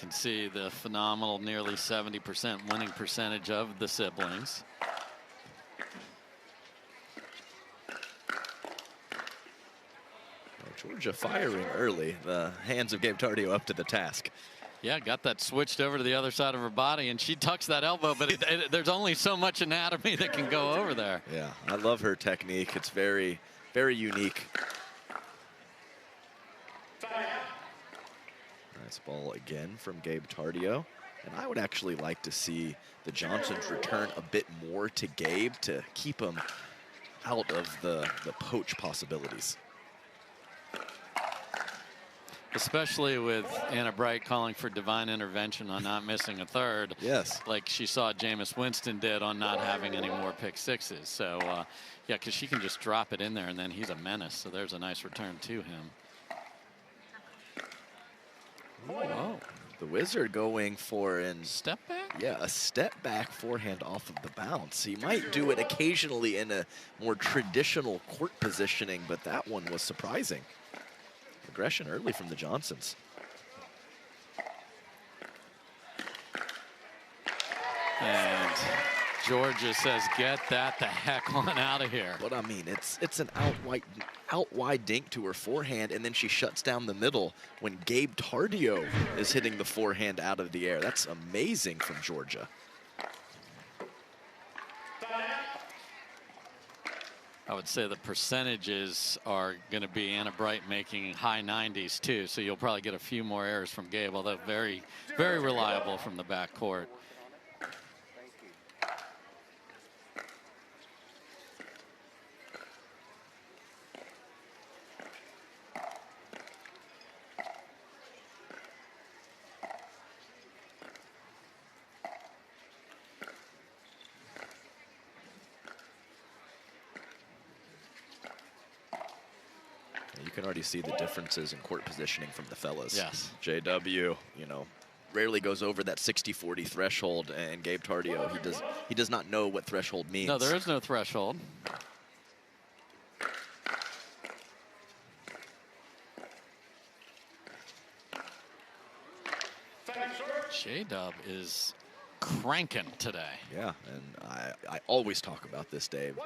can see the phenomenal nearly 70% winning percentage of the siblings. Georgia firing early. The hands of Gabe Tardio up to the task. Yeah, got that switched over to the other side of her body, and she tucks that elbow, but there's only so much anatomy that can go over there. Yeah, I love her technique. It's very, very unique. Nice ball again from Gabe Tardio. And I would actually like to see the Johnsons return a bit more to Gabe to keep him out of the poach possibilities. Especially with Anna Bright calling for divine intervention on not missing a third. Yes. Like she saw Jameis Winston did on not having any more pick sixes. So, yeah, because she can just drop it in there, and then he's a menace. So there's a nice return to him. Whoa. The Wizard going for an step back? Yeah, a step back forehand off of the bounce. He might do it occasionally in a more traditional court positioning, but that one was surprising. Aggression early from the Johnsons. And Georgia says, get that the heck on out of here. But I mean, it's an out wide dink to her forehand, and then she shuts down the middle when Gabe Tardio is hitting the forehand out of the air. That's amazing from Georgia. I would say the percentages are going to be Anna Bright making high 90s too, so you'll probably get a few more errors from Gabe, although very, very reliable from the back court. You can already see the differences in court positioning from the fellas. Yes. JW, you know, rarely goes over that 60-40 threshold, and Gabe Tardio, he does not know what threshold means. No, there is no threshold. J-Dub is cranking today. Yeah, and I always talk about this, Dave.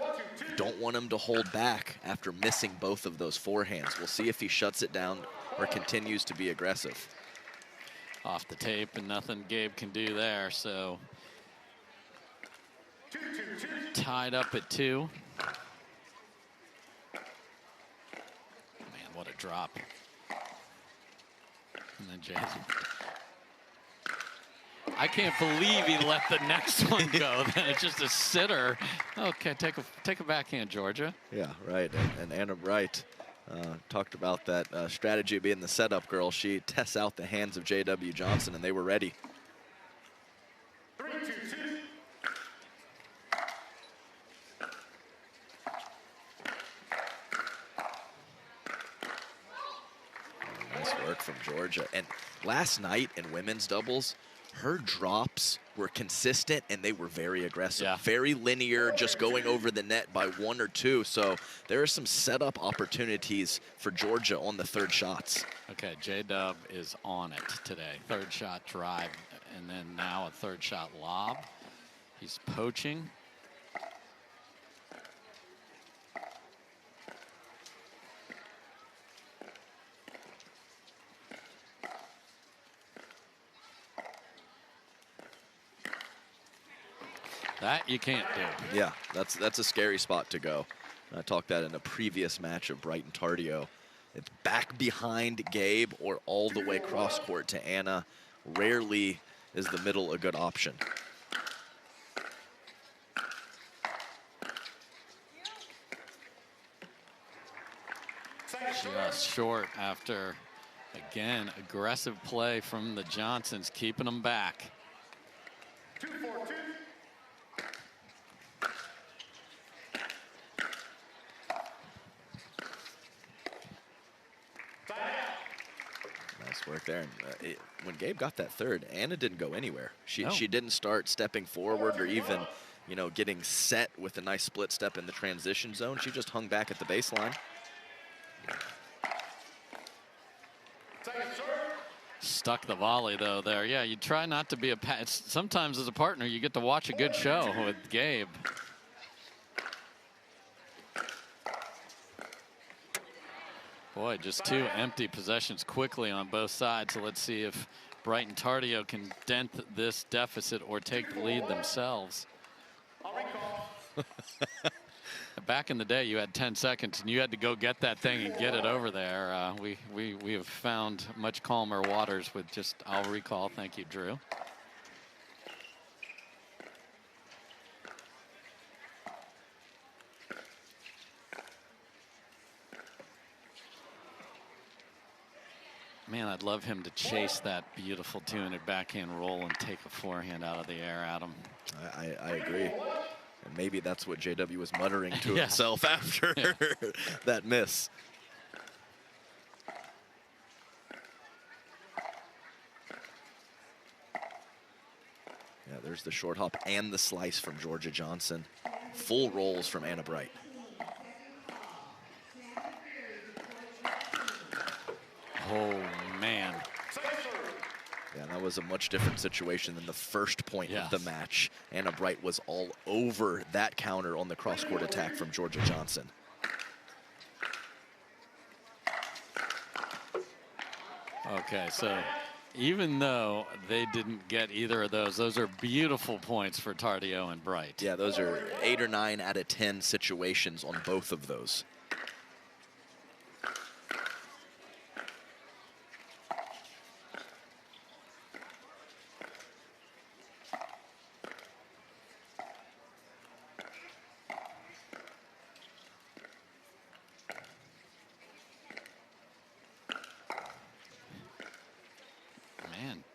Don't want him to hold back after missing both of those forehands. We'll see if he shuts it down or continues to be aggressive. Off the tape, and nothing Gabe can do there, so tied up at 2. Man, what a drop. And then Jason. I can't believe he let the next one go. Then it's just a sitter. Okay, take a backhand, Georgia. Yeah, right. And Anna Bright talked about that strategy of being the setup girl. She tests out the hands of J.W. Johnson, and they were ready. 3-2-2. Nice work from Georgia. And last night in women's doubles, her drops were consistent and they were very aggressive. Yeah. Very linear, just going over the net by 1 or 2. So there are some setup opportunities for Georgia on the third shots. Okay, J-Dub is on it today. Third shot drive, and then now a third shot lob. He's poaching. That you can't do. Yeah, that's a scary spot to go. I talked that in a previous match of Bright and Tardio. It's back behind Gabe or all the way cross court to Anna. Rarely is the middle a good option. Just short after, again, aggressive play from the Johnsons, keeping them back. 2-4-2. Nice work there. And, when Gabe got that third, Anna didn't go anywhere. She No. she didn't start stepping forward or even, you know, getting set with a nice split step in the transition zone. She just hung back at the baseline. Stuck the volley though there. Yeah, you try not to be a sometimes as a partner you get to watch a good show with Gabe. Boy, just 2 empty possessions quickly on both sides. So let's see if Bright and Tardio can dent this deficit or take the lead themselves. Back in the day, you had 10 seconds and you had to go get that thing and get it over there. We have found much calmer waters with just, I'll recall. Thank you, Drew. Man, I'd love him to chase that beautiful 200 backhand roll and take a forehand out of the air at him. I agree. And maybe that's what JW was muttering to Yeah. himself after that miss. Yeah, there's the short hop and the slice from Georgia Johnson. Full rolls from Anna Bright. Oh, man. Yeah, that was a much different situation than the first point Yes. of the match. Anna Bright was all over that counter on the cross-court attack from Georgia Johnson. Okay, so even though they didn't get either of those are beautiful points for Tardio and Bright. Yeah, those are 8 or 9 out of 10 situations on both of those.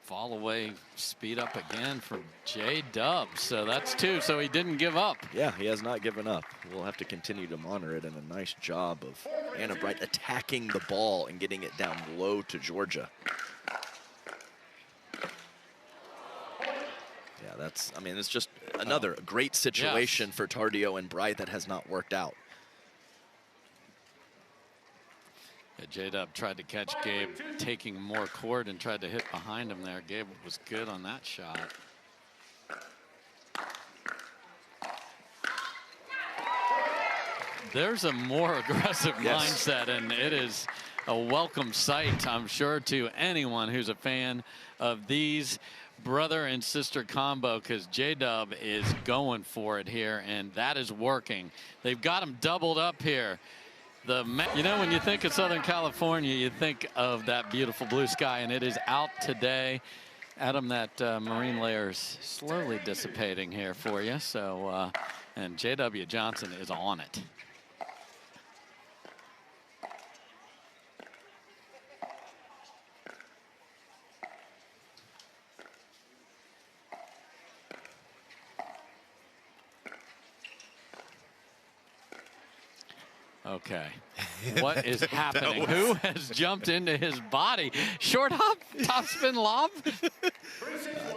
Fall away, speed up again from J-Dub. So that's 2, so he didn't give up. Yeah, he has not given up. We'll have to continue to monitor it, and a nice job of Anna Bright attacking the ball and getting it down low to Georgia. Yeah, that's, I mean, it's just another great situation for Tardio and Bright that has not worked out. Yeah, J-Dub tried to catch Gabe taking more court and tried to hit behind him there. Gabe was good on that shot. There's a more aggressive mindset, and it is a welcome sight, I'm sure, to anyone who's a fan of these brother and sister combo, because J-Dub is going for it here, and that is working. They've got him doubled up here. You know, when you think of Southern California, you think of that beautiful blue sky, and it is out today. Adam, that marine layer is slowly dissipating here for you. So, and J.W. Johnson is on it. Okay, what is happening? Who has jumped into his body? Short hop, top spin lob?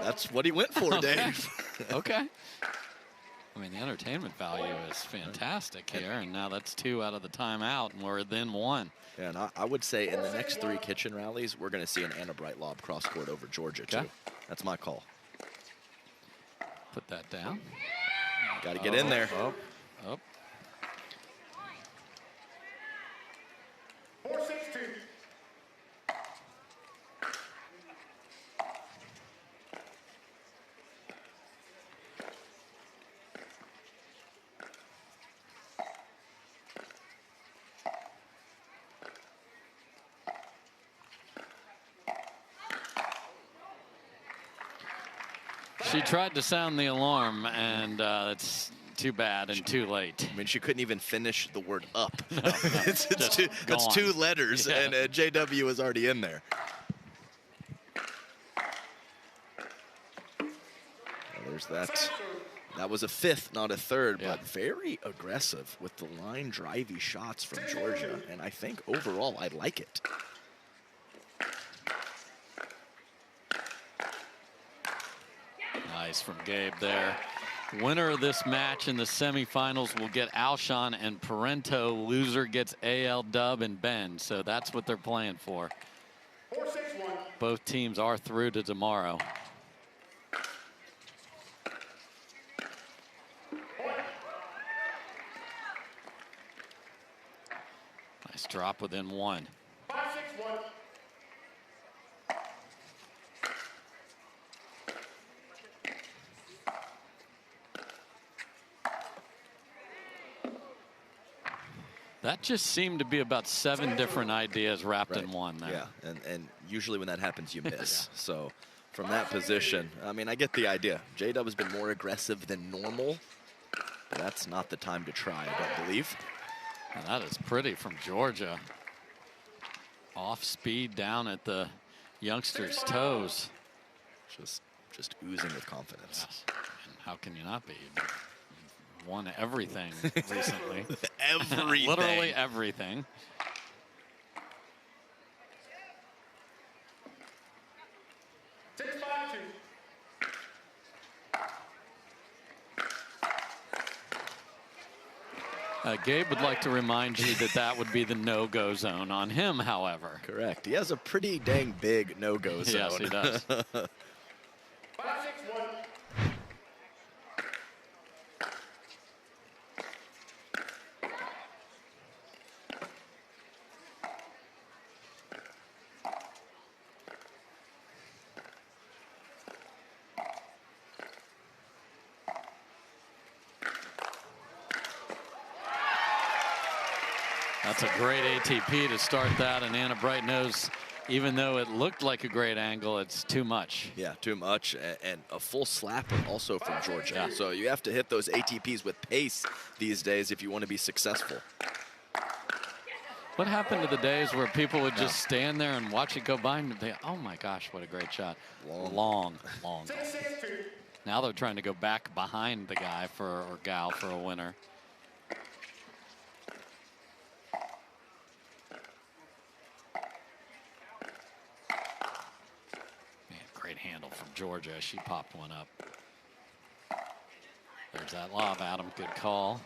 That's what he went for, Okay. Dave. Okay. I mean, the entertainment value is fantastic here, and now that's 2 out of the timeout, and we're within 1. Yeah, and I would say in the next 3 kitchen rallies, we're going to see an Anna Bright lob cross court over Georgia, too. That's my call. Put that down. Got to get in there. Oh. 4-6-2. She tried to sound the alarm, and it's too bad and too late. I mean, she couldn't even finish the word up. No, it's gone. 2 letters, Yeah. and JW is already in there. Well, there's that. That was a 5th, not a 3rd, but very aggressive with the line drivey shots from Georgia. And I think overall, I like it. Nice from Gabe there. Winner of this match in the semifinals will get Alshon and Parento. Loser gets AL Dub and Ben. So that's what they're playing for. 4-6-1. both teams are through to tomorrow. Nice drop within one. 5-6-1. That just seemed to be about 7 different ideas wrapped in one there. Yeah, and usually when that happens, you miss. Yeah. So from that position, I mean, I get the idea. J-Dub has been more aggressive than normal, but that's not the time to try, I don't believe. And that is pretty from Georgia. Off speed down at the youngster's toes. Just oozing with confidence. Yes. And how can you not be? You've won everything recently. Everything. Literally everything. Gabe would like to remind you that that would be the no-go zone on him, however. Correct. He has a pretty dang big no-go zone. Yes, he does. 5-6-1. That's a great ATP to start that, and Anna Bright knows, even though it looked like a great angle, it's too much. Yeah, too much, and a full slapper also from Georgia. Yeah. So you have to hit those ATPs with pace these days if you want to be successful. What happened to the days where people would just stand there and watch it go by and think, oh my gosh, what a great shot. Long. Now they're trying to go back behind the guy or gal for a winner. Great handle from Georgia. She popped one up. There's that lob, Adam. Good call.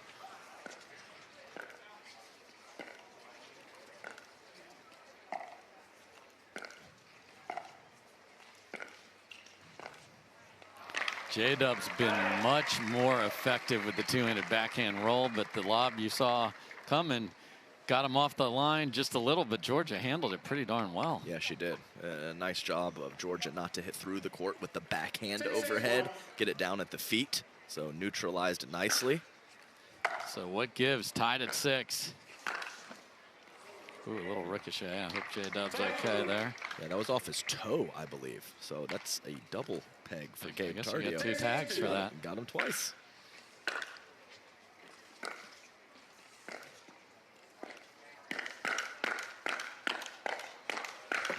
J-Dub's been much more effective with the two-handed backhand roll, but the lob you saw coming got him off the line just a little, but Georgia handled it pretty darn well. Yeah, she did. A nice job of Georgia not to hit through the court with the backhand overhead, get it down at the feet, so neutralized it nicely. So what gives? Tied at 6. Ooh, a little ricochet. I hope J-Dub's okay there. Yeah, that was off his toe, I believe. So that's a double peg for Gabe Tardio. I guess we got 2 tags for that. Got him twice.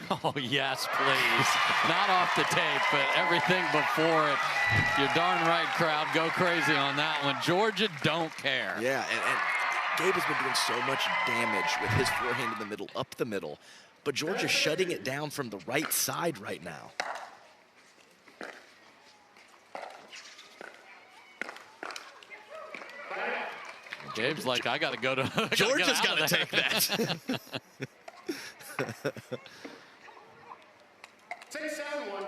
Oh, yes, please. Not off the tape, but everything before it. You're darn right, crowd. Go crazy on that one. Georgia don't care. Yeah, and Gabe has been doing so much damage with his forehand in the middle, up the middle. But Georgia's shutting it down from the right side right now. Gabe's like, I got to go to... Georgia's got to take that. 6-7-1.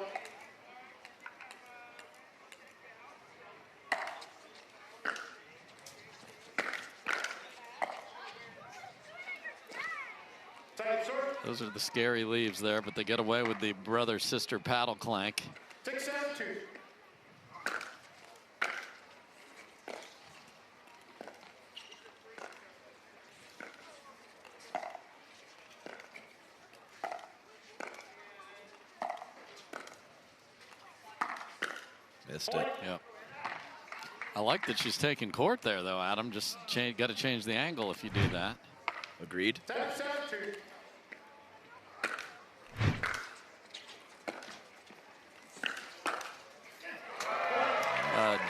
Those are the scary leaves there, but they get away with the brother-sister paddle clank. 6-7-2. Missed it. Yep. I like that she's taking court there, though, Adam. Just got to change the angle if you do that. Agreed. 7-7-2.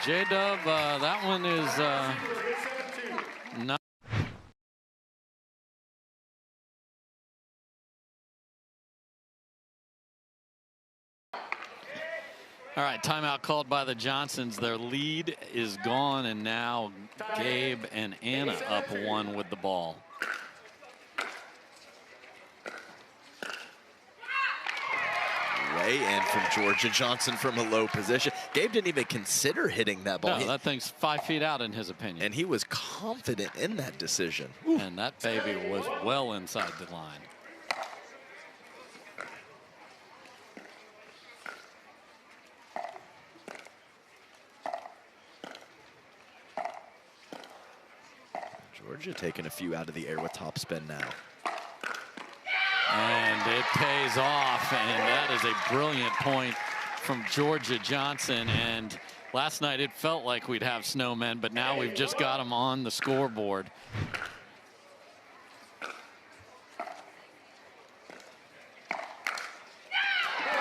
J-Dub, that one is not. All right, timeout called by the Johnsons. Their lead is gone, and now Gabe and Anna up 1 with the ball. in from Georgia Johnson from a low position. Gabe didn't even consider hitting that ball. No, that thing's 5 feet out in his opinion. And he was confident in that decision. And that baby was well inside the line. Georgia taking a few out of the air with topspin now. And it pays off, and that is a brilliant point from Georgia Johnson. And last night it felt like we'd have snowmen, but now we've just got them on the scoreboard.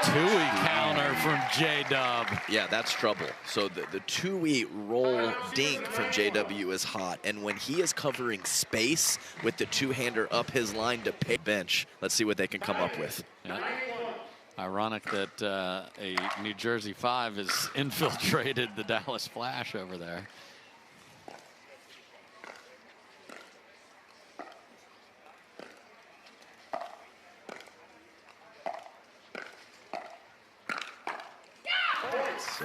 Two-way counter from J-Dub. Yeah, that's trouble. So the two-way roll dink from JW is hot. And when he is covering space with the two-hander up his line to pay bench, let's see what they can come up with. Yeah. Ironic that a New Jersey 5 has infiltrated the Dallas Flash over there.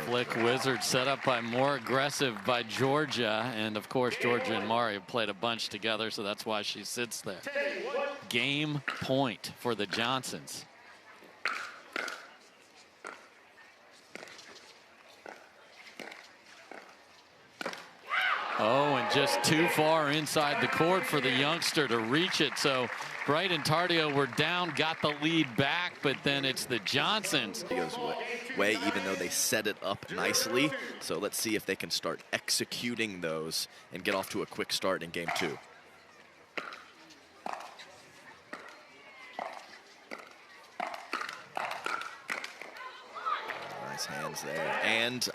Flick Wizard set up by more aggressive by Georgia. And of course, Georgia and Mari have played a bunch together, so that's why she sits there. Game point for the Johnsons. Oh, and just too far inside the court for the youngster to reach it. So Bright and Tardio were down, got the lead back, but then it's the Johnsons. It goes way, even though they set it up nicely. So let's see if they can start executing those and get off to a quick start in game 2. Nice hands there. And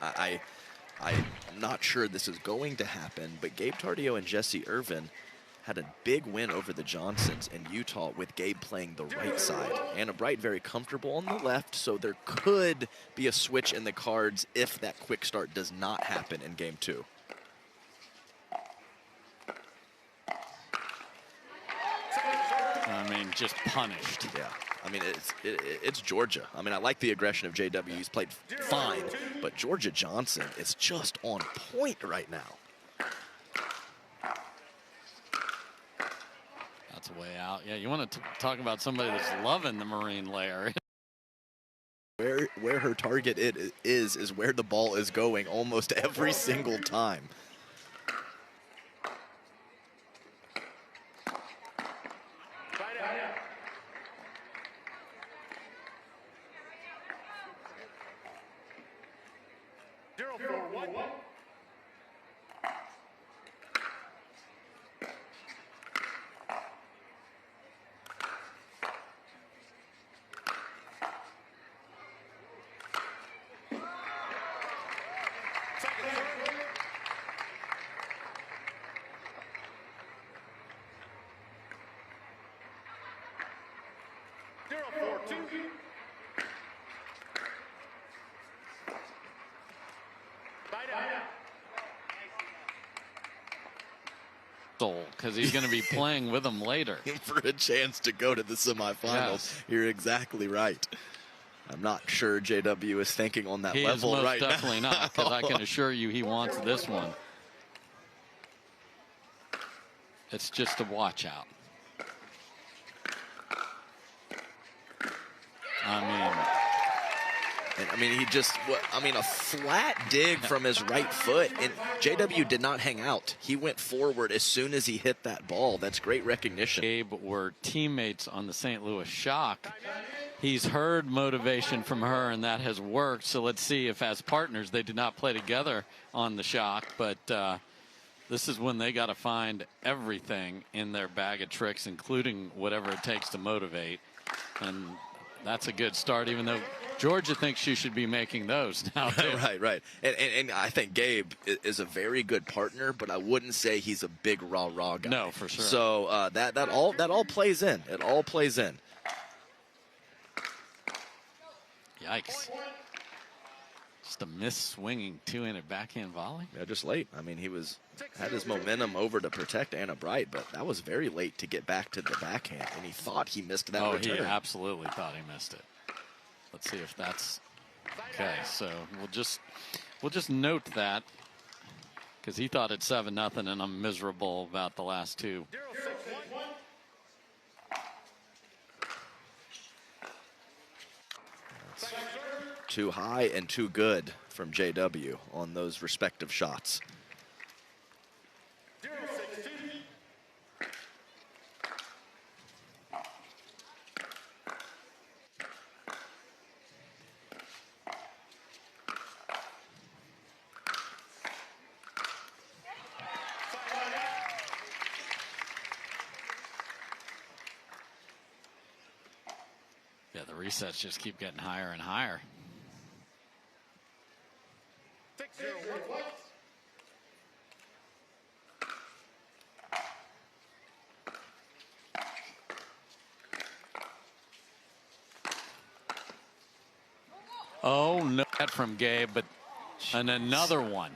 I'm not sure this is going to happen, but Gabe Tardio and Jesse Irvin had a big win over the Johnsons in Utah with Gabe playing the right side. Anna Bright very comfortable on the left, so there could be a switch in the cards if that quick start does not happen in game 2. I mean, just punished. Yeah. I mean, it's Georgia. I mean, I like the aggression of JW. He's played fine, but Georgia Johnson is just on point right now. That's way out. Yeah, you want to talk about somebody that's loving the Marine layer. Where her target is where the ball is going almost every single time. Because he's going to be playing with them later. For a chance to go to the semifinals. Yes. You're exactly right. I'm not sure JW is thinking on that level right now. He is most definitely not, because I can assure you he wants this one. It's just a watch out. I mean, he just, a flat dig from his right foot, and JW did not hang out. He went forward as soon as he hit that ball. That's great recognition. Gabe were teammates on the St. Louis Shock. He's heard motivation from her, and that has worked. So let's see if, as partners, they did not play together on the Shock, but this is when they got to find everything in their bag of tricks, including whatever it takes to motivate. And that's a good start, even though Georgia thinks she should be making those now. Right. And I think Gabe is a very good partner, but I wouldn't say he's a big rah-rah guy. No, for sure. So that all plays in. It all plays in. Yikes. Just a miss-swinging two-handed backhand volley. Yeah, just late. I mean, he had his momentum over to protect Anna Bright, but that was very late to get back to the backhand, and he thought he missed that return. He absolutely thought he missed it. Let's see if that's okay. So we'll just note that, because he thought it's 7-0, and I'm miserable about the last two. Too high and too good from JW on those respective shots. Yeah, the resets just keep getting higher and higher. Oh, no, that from Gabe, but and another one.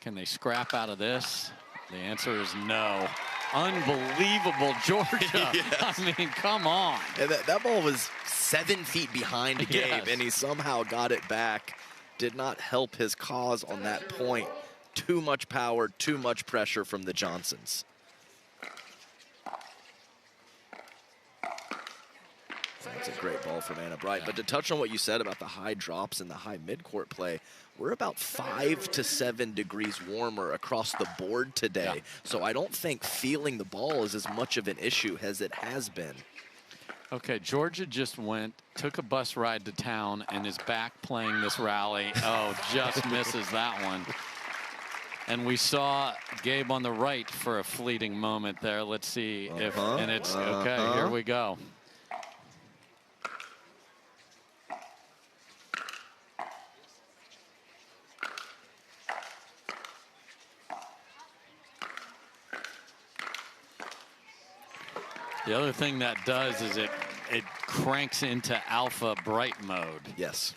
Can they scrap out of this? The answer is no. Unbelievable, Georgia. Yes. I mean, come on. And that ball was 7 feet behind Gabe, Yes. and he somehow got it back. Did not help his cause on that point. Too much power, too much pressure from the Johnsons. That's a great ball from Anna Bright. Yeah. But to touch on what you said about the high drops and the high midcourt play, we're about 5 to 7 degrees warmer across the board today. Yeah. So I don't think feeling the ball is as much of an issue as it has been. Okay, Georgia just took a bus ride to town and is back playing this rally. Oh, just misses that one. And we saw Gabe on the right for a fleeting moment there. Let's see if, and it's, okay, here we go. The other thing that does is it cranks into alpha bright mode. Yes,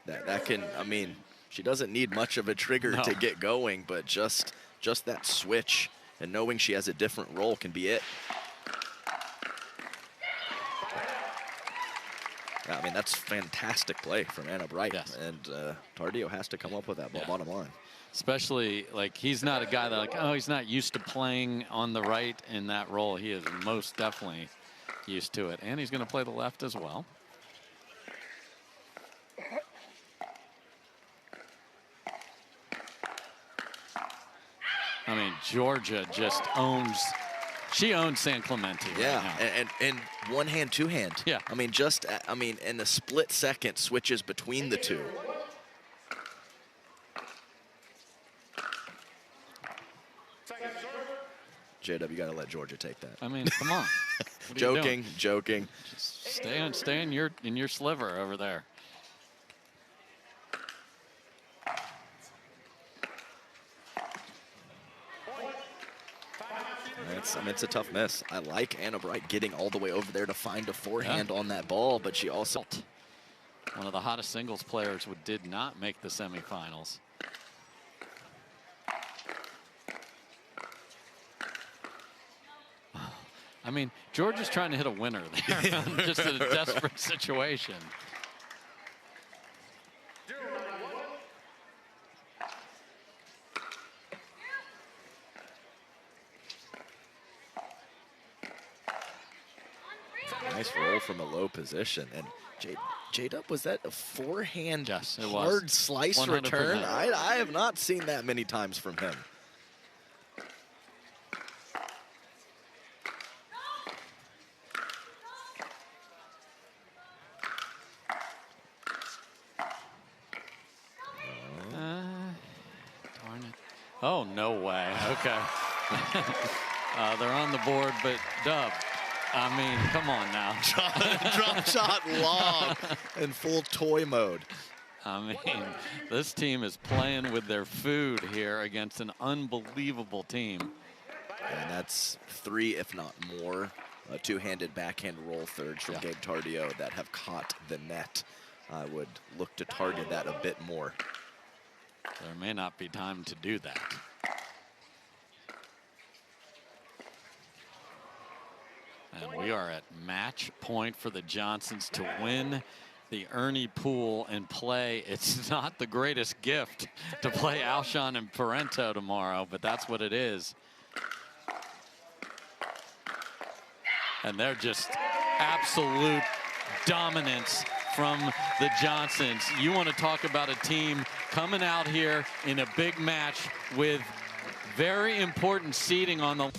that can, I mean, she doesn't need much of a trigger to get going, but just that switch and knowing she has a different role can be it. I mean, that's fantastic play from Anna Bright. Yes. And Tardio has to come up with that ball, bottom line. Especially, like, he's not a guy that, like, oh, he's not used to playing on the right in that role. He is most definitely used to it. And he's going to play the left as well. I mean, Georgia just owns. She owns San Clemente. Yeah, right now. and one hand, two hand. Yeah. I mean, in a split second switches between the two. JW, you got to let Georgia take that. I mean, come on. What are you doing? Joking. Just stay in your sliver over there. It's a tough miss. I like Anna Bright getting all the way over there to find a forehand on that ball, but she also... One of the hottest singles players who did not make the semifinals. I mean, Georgia's trying to hit a winner there, just in a desperate situation. Nice roll from a low position. And J-Dub, was that a forehand hard slice 100%. return? I have not seen that many times from him. Darn it. Oh, no way. Okay. They're on the board, but Dub, I mean, come on now. Drop shot long in full toy mode. I mean, this team is playing with their food here against an unbelievable team. And that's 3, if not more, two-handed backhand roll thirds from Gabe Tardio that have caught the net. I would look to target that a bit more. There may not be time to do that. And we are at match point for the Johnsons to win the Ernie pool and play. It's not the greatest gift to play Alshon and Parento tomorrow, but that's what it is. And they're just absolute dominance from the Johnsons. You want to talk about a team coming out here in a big match with very important seeding on the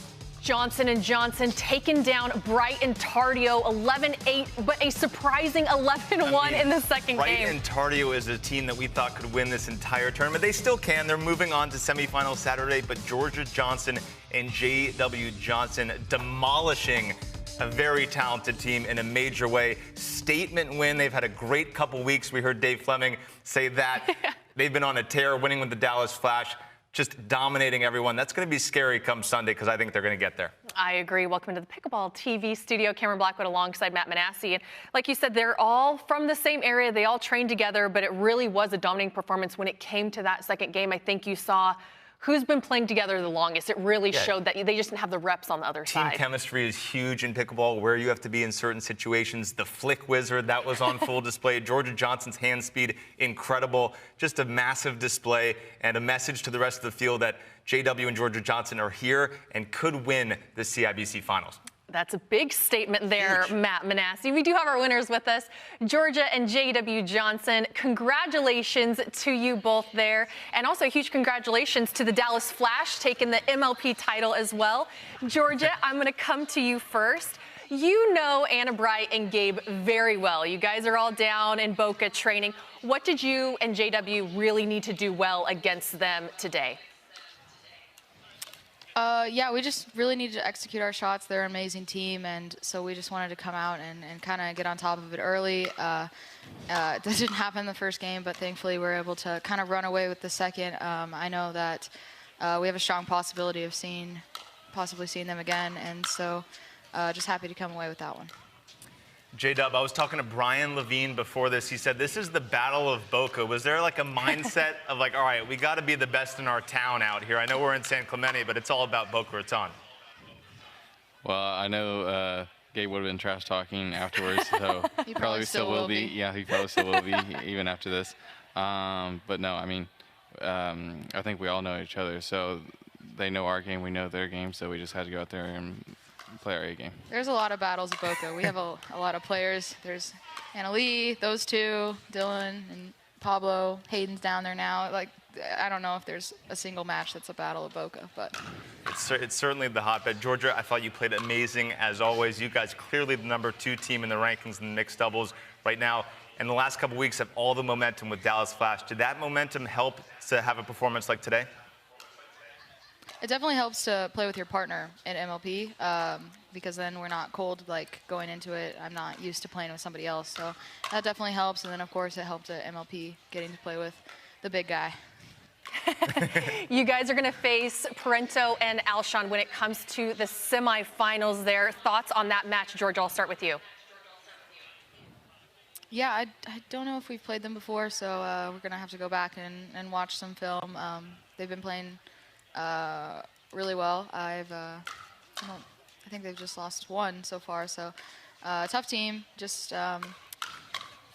Johnson & Johnson taking down Bright and Tardio 11-8, but a surprising 11-1 in the second Bright game. and Tardio is a team that we thought could win this entire tournament. They still can. They're moving on to semifinals Saturday, but Georgia Johnson and J.W. Johnson demolishing a very talented team in a major way. Statement win. They've had a great couple weeks. We heard Dave Fleming say that. They've been on a tear, winning with the Dallas Flash, just dominating everyone. That's going to be scary come Sunday because I think they're going to get there. I agree. Welcome to the Pickleball TV studio. Cameron Blackwood alongside Matt Manassi. And like you said, they're all from the same area. They all trained together, but it really was a dominating performance when it came to that second game. I think you saw who's been playing together the longest. It really showed that they just didn't have the reps on the other side. Team chemistry is huge in pickleball, where you have to be in certain situations. The flick wizard, that was on full display. Georgia Johnson's hand speed, incredible. Just a massive display and a message to the rest of the field that JW and Georgia Johnson are here and could win the CIBC finals. That's a big statement there, Matt Manassi. We do have our winners with us, Georgia and J.W. Johnson. Congratulations to you both there. And also a huge congratulations to the Dallas Flash taking the MLP title as well. Georgia, I'm going to come to you first. You know Anna Bright and Gabe very well. You guys are all down in Boca training. What did you and J.W. really need to do well against them today? Yeah, we just really needed to execute our shots. They're an amazing team, and so we just wanted to come out and kind of get on top of it early. That didn't happen the first game, but thankfully we were able to kind of run away with the second. I know that we have a strong possibility of possibly seeing them again, and so just happy to come away with that one. J-Dub, I was talking to Brian Levine before this. He said this is the Battle of Boca. Was there like a mindset of like, all right, we got to be the best in our town out here? I know we're in San Clemente, but it's all about Boca Raton. Well, I know Gabe would have been trash talking afterwards, so He probably still will be. Yeah, he probably still will be even after this. But no, I mean, I think we all know each other, so they know our game, we know their game, so we just had to go out there and play our A game. There's a lot of battles at Boca. We have a lot of players. There's Anna Lee, those two, Dylan and Pablo. Hayden's down there now. Like, I don't know if there's a single match that's a battle at Boca, but It's certainly the hotbed. Georgia, I thought you played amazing as always. You guys clearly the #2 team in the rankings in the mixed doubles right now. And the last couple weeks have all the momentum with Dallas Flash. Did that momentum help to have a performance like today? it definitely helps to play with your partner in MLP because then we're not cold like going into it. I'm not used to playing with somebody else, so that definitely helps. And then of course it helped at MLP getting to play with the big guy. You guys are going to face Parento and Alshon when it comes to the semifinals there. Thoughts on that match, George? I'll start with you. Yeah, I don't know if we've played them before, so we're going to have to go back and watch some film. They've been playing really well. I think they've just lost one so far, so tough team. Just,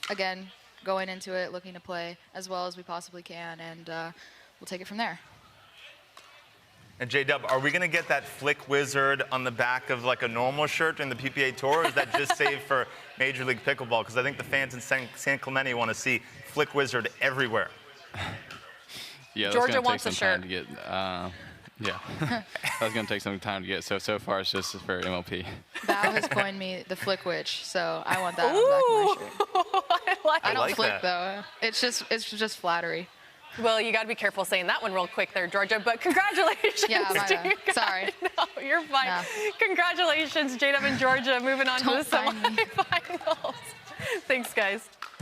again, going into it, looking to play as well as we possibly can, and we'll take it from there. And J-Dub, are we going to get that flick wizard on the back of like a normal shirt in the PPA Tour, or is that just saved for Major League Pickleball? Because I think the fans in San Clemente want to see flick wizard everywhere. Yeah, Georgia that's going to take wants some a shirt. time to get. Yeah, that's going to take some time to get. So far it's just for MLP. Bao has coined me the flick witch, so I want that on the back of my shirt. I don't like flick that. though. It's just flattery. Well, you got to be careful saying that one real quick there, Georgia. But congratulations Yeah, my to bad. you guys. Sorry. No, you're fine. No. Congratulations, J-Dub and Georgia, moving on Don't to the find me. semifinals. Thanks, guys.